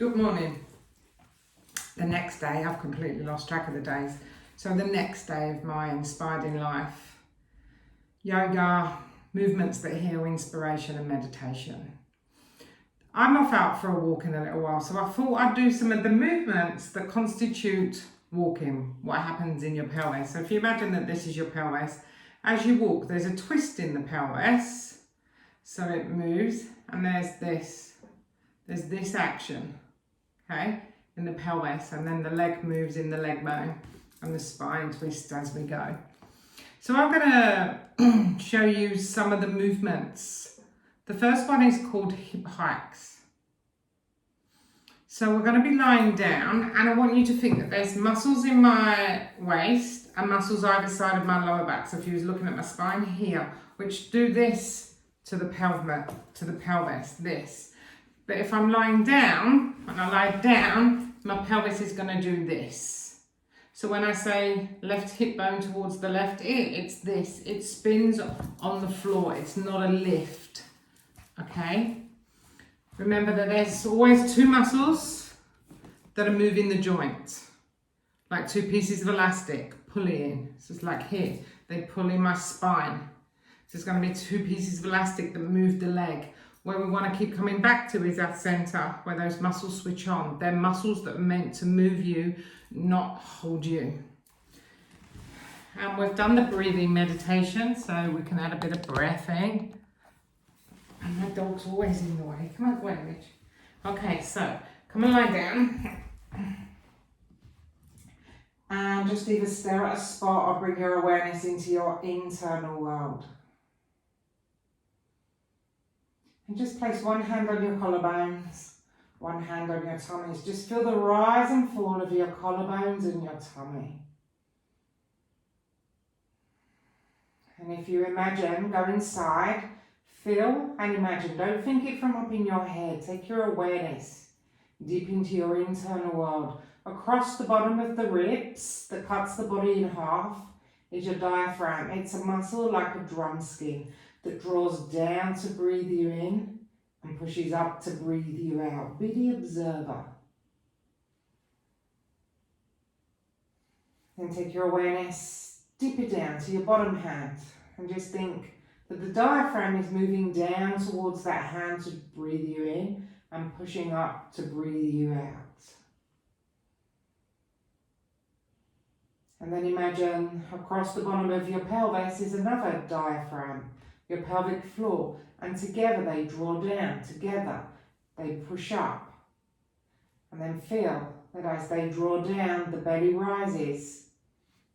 Good morning. The next day, I've completely lost track of the days. So the next day of my Inspired in Life, yoga, movements that heal, inspiration and meditation. I'm off out for a walk in a little while, so I thought I'd do some of the movements that constitute walking, what happens in your pelvis. So if you imagine that this is your pelvis, as you walk, there's a twist in the pelvis, so it moves, and there's this action, okay, in the pelvis, and then the leg moves in the leg bone, and the spine twists as we go. So I'm going to show you some of the movements. The first one is called hip hikes. So we're going to be lying down, and I want you to think that there's muscles in my waist and muscles either side of my lower back. So if you was looking at my spine here, which do this to the pelvis, this. But if I'm lying down, when I lie down, my pelvis is going to do this. So when I say left hip bone towards the left ear, it's this. It spins on the floor. It's not a lift. Okay? Remember that there's always two muscles that are moving the joint. Like two pieces of elastic pulling. So it's like here. They pull in my spine. So it's going to be two pieces of elastic that move the leg. Where we want to keep coming back to is our center, where those muscles switch on. They're muscles that are meant to move you, not hold you. And we've done the breathing meditation, so we can add a bit of breath in. And my dog's always in the way. Come on, wait, Rich. Okay, so come and lie down. And just either stare at a spot or bring your awareness into your internal world. And just place one hand on your collarbones, one hand on your tummies. Just feel the rise and fall of your collarbones and your tummy. And if you imagine, go inside, feel and imagine. Don't think it from up in your head. Take your awareness deep into your internal world. Across the bottom of the ribs that cuts the body in half is your diaphragm. It's a muscle like a drum skin that draws down to breathe you in and pushes up to breathe you out. Be the observer. Then take your awareness, dip it down to your bottom hand and just think that the diaphragm is moving down towards that hand to breathe you in and pushing up to breathe you out. And then imagine across the bottom of your pelvis is another diaphragm, your pelvic floor, and together they draw down, together they push up. And then feel that as they draw down, the belly rises,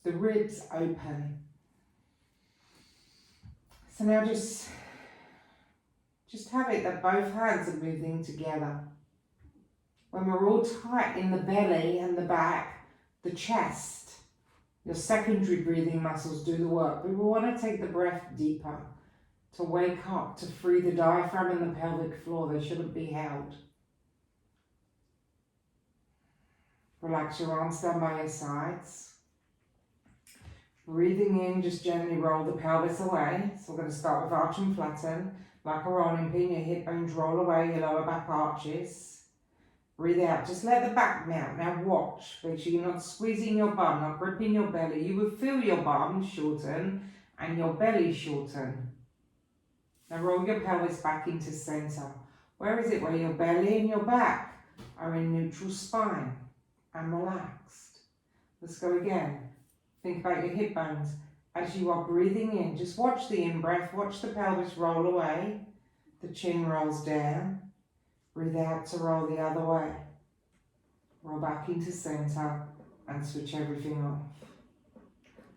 the ribs open. So now just have it that both hands are moving together. When we're all tight in the belly and the back, the chest, your secondary breathing muscles do the work. We will want to take the breath deeper, to wake up, to free the diaphragm and the pelvic floor. They shouldn't be held. Relax your arms down by your sides. Breathing in, just gently roll the pelvis away. So we're going to start with arch and flatten. Like a rolling pin, your hip bones roll away, your lower back arches. Breathe out, just let the back melt. Now watch, make sure you're not squeezing your bum, not gripping your belly. You will feel your bum shorten and your belly shorten. Now roll your pelvis back into center. Where is it? Where your belly and your back are in neutral spine and relaxed. Let's go again. Think about your hip bones. As you are breathing in, just watch the in-breath, watch the pelvis roll away. The chin rolls down. Breathe out to roll the other way. Roll back into center and switch everything off.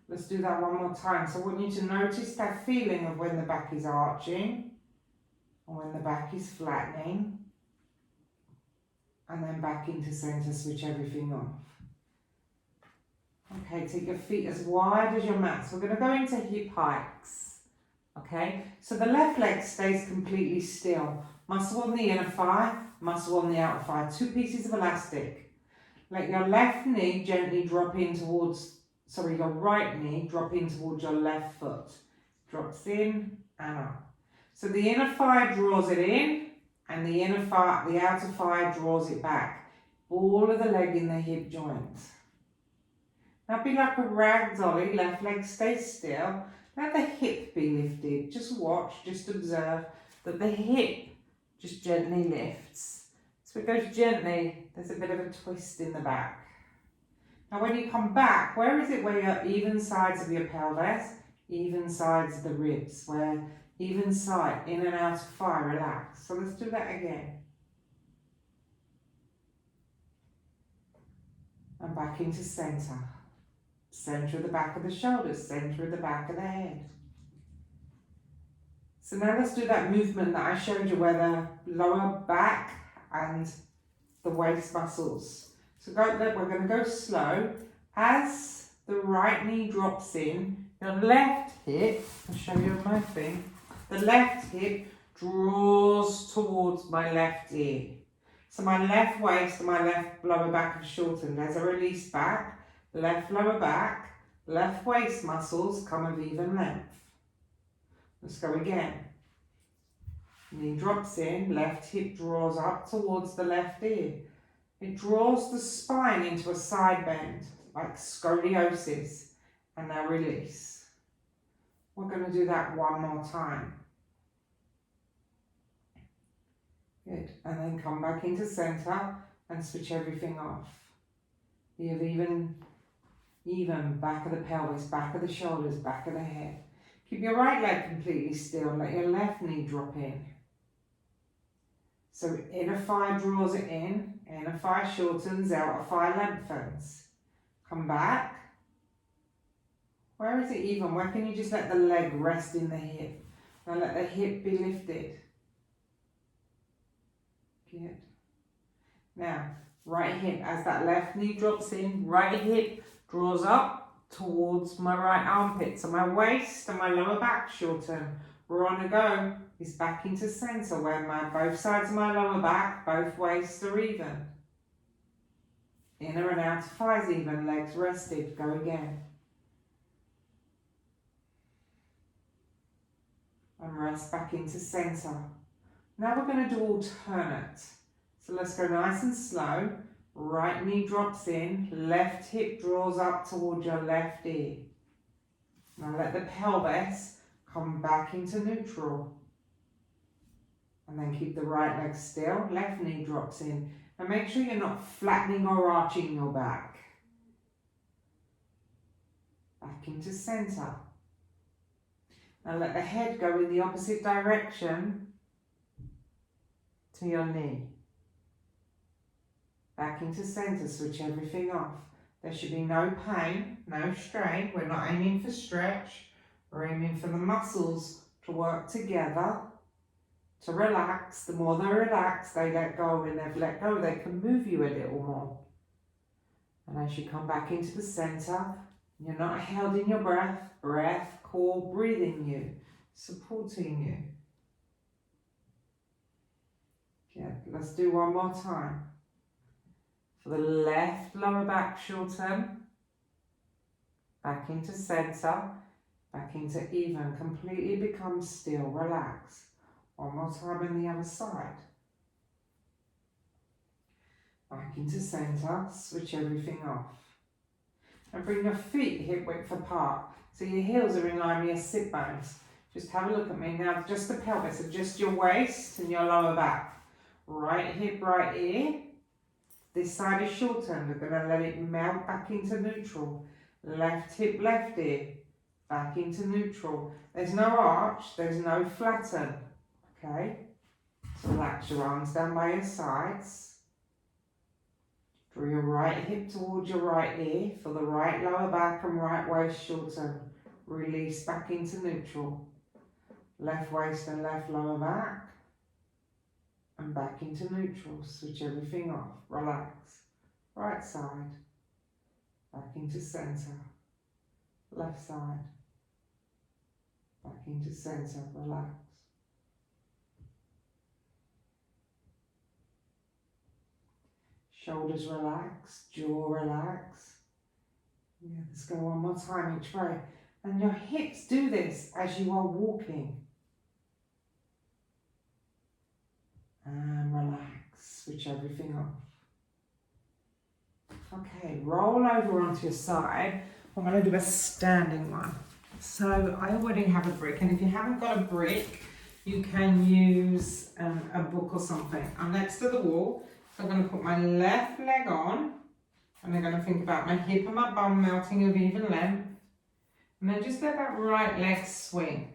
Let's do that one more time. So I want you to notice that feeling of when the back is arching and when the back is flattening. And then back into center, switch everything off. Okay, take your feet as wide as your mat. So we're going to go into hip hikes. Okay, so the left leg stays completely still. Muscle on the inner thigh, muscle on the outer thigh. Two pieces of elastic. Let your left knee gently drop in towards, your right knee drop in towards your left foot. Drops in and up. So the inner thigh draws it in and the outer thigh draws it back. Ball of the leg in the hip joint. Now be like a rag dolly, left leg stays still. Let the hip be lifted. Just watch, just observe that the hip just gently lifts. So it goes gently, there's a bit of a twist in the back. Now when you come back, where is it where your even sides of your pelvis, even sides of the ribs, where even side, in and out of thigh, relax. So let's do that again. And back into centre. Centre of the back of the shoulders, centre of the back of the head. So now let's do that movement that I showed you where the lower back and the waist muscles. So we're going to go slow. As the right knee drops in, your left hip, I'll show you my thing, the left hip draws towards my left ear. So my left waist and my left lower back are shortened. As I release back, left lower back, left waist muscles come of even length. Let's go again. Knee drops in, left hip draws up towards the left ear. It draws the spine into a side bend, like scoliosis, and now release. We're going to do that one more time. Good, and then come back into centre and switch everything off. You have even back of the pelvis, back of the shoulders, back of the head. Keep your right leg completely still, let your left knee drop in. So inner thigh draws it in, inner thigh shortens, outer thigh lengthens. Come back. Where is it even? Where can you just let the leg rest in the hip? Now let the hip be lifted. Good. Now, right hip, as that left knee drops in, right hip draws up towards my right armpit. So my waist and my lower back shorten. We're on a go. Is back into centre where both sides of my lower back, both waists are even. Inner and outer thighs even, legs rested. Go again. And rest back into centre. Now we're going to do alternate. So let's go nice and slow. Right knee drops in, left hip draws up towards your left ear. Now let the pelvis come back into neutral. And then keep the right leg still, left knee drops in. And make sure you're not flattening or arching your back. Back into centre. Now let the head go in the opposite direction to your knee. Back into centre, switch everything off. There should be no pain, no strain. We're not aiming for stretch. We're aiming for the muscles to work together, to relax. The more they relax, they let go. When they've let go, they can move you a little more. And as you come back into the centre, you're not held in your breath. Breath, core, breathing you, supporting you. Yeah, let's do one more time. For the left lower back shorten, back into centre, back into even, completely become still, relax. One more time on the other side. Back into centre, switch everything off. And bring your feet hip width apart. So your heels are in line with your sit bones. Just have a look at me now, just the pelvis, adjust your waist and your lower back. Right hip, right ear. This side is shortened, we're going to let it melt back into neutral. Left hip, left ear, back into neutral. There's no arch, there's no flatten. Okay, so relax your arms down by your sides. Draw your right hip towards your right ear. Feel the right lower back and right waist shorten. Release back into neutral. Left waist and left lower back. And back into neutral. Switch everything off. Relax. Right side. Back into centre. Left side. Back into centre. Relax. Shoulders relax, jaw relax. Yeah, let's go one more time each way. And your hips do this as you are walking. And switch everything off. Okay, roll over onto your side. I'm going to do a standing one. So I already have a brick, and if you haven't got a brick, you can use a book or something. I'm next to the wall, so I'm going to put my left leg on, and I'm going to think about my hip and my bum melting of even length, and then just let that right leg swing.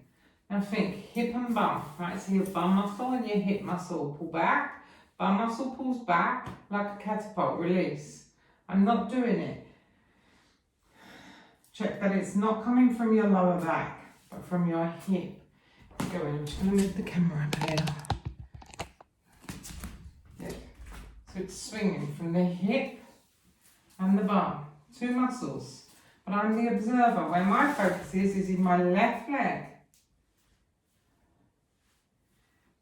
And think hip and bum, right? So your bum muscle and your hip muscle pull back, bum muscle pulls back like a catapult, release. I'm not doing it. Check that it's not coming from your lower back, but from your hip. Go in, I'm just going to move the camera a little. Good. So it's swinging from the hip and the bum, two muscles. But I'm the observer. Where my focus is in my left leg.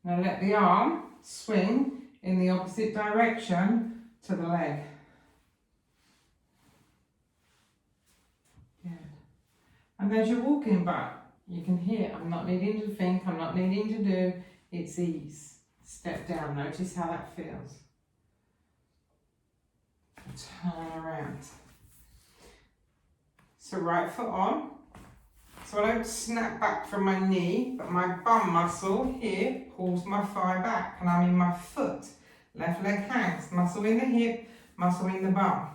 Now let the arm swing in the opposite direction to the leg. Good. And as you're walking back, you can hear, I'm not needing to think, I'm not needing to do, it's ease. Step down, notice how that feels. Turn around. So right foot on. So I don't snap back from my knee, but my bum muscle here pulls my thigh back, and I'm in my foot. Left leg hangs, muscle in the hip, muscle in the bum.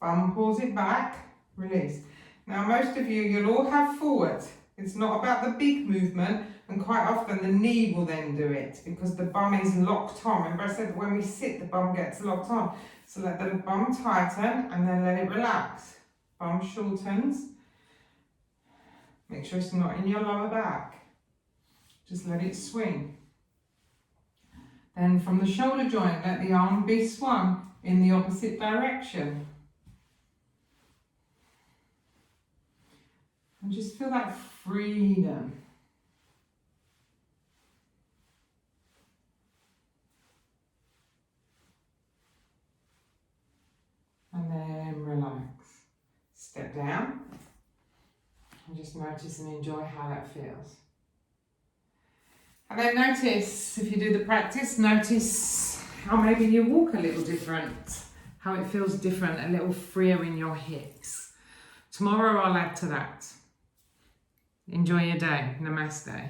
Bum pulls it back, release. Now most of you, you'll all have forward. It's not about the big movement, and quite often the knee will then do it because the bum is locked on. Remember I said when we sit, the bum gets locked on. So let the bum tighten and then let it relax. Bum shortens. Make sure it's not in your lower back. Just let it swing. Then from the shoulder joint, let the arm be swung in the opposite direction. And just feel that freedom. And then relax. Step down. And just notice and enjoy how that feels. And then notice, if you do the practice, notice how maybe you walk a little different, how it feels different, a little freer in your hips. Tomorrow I'll add to that. Enjoy your day. Namaste.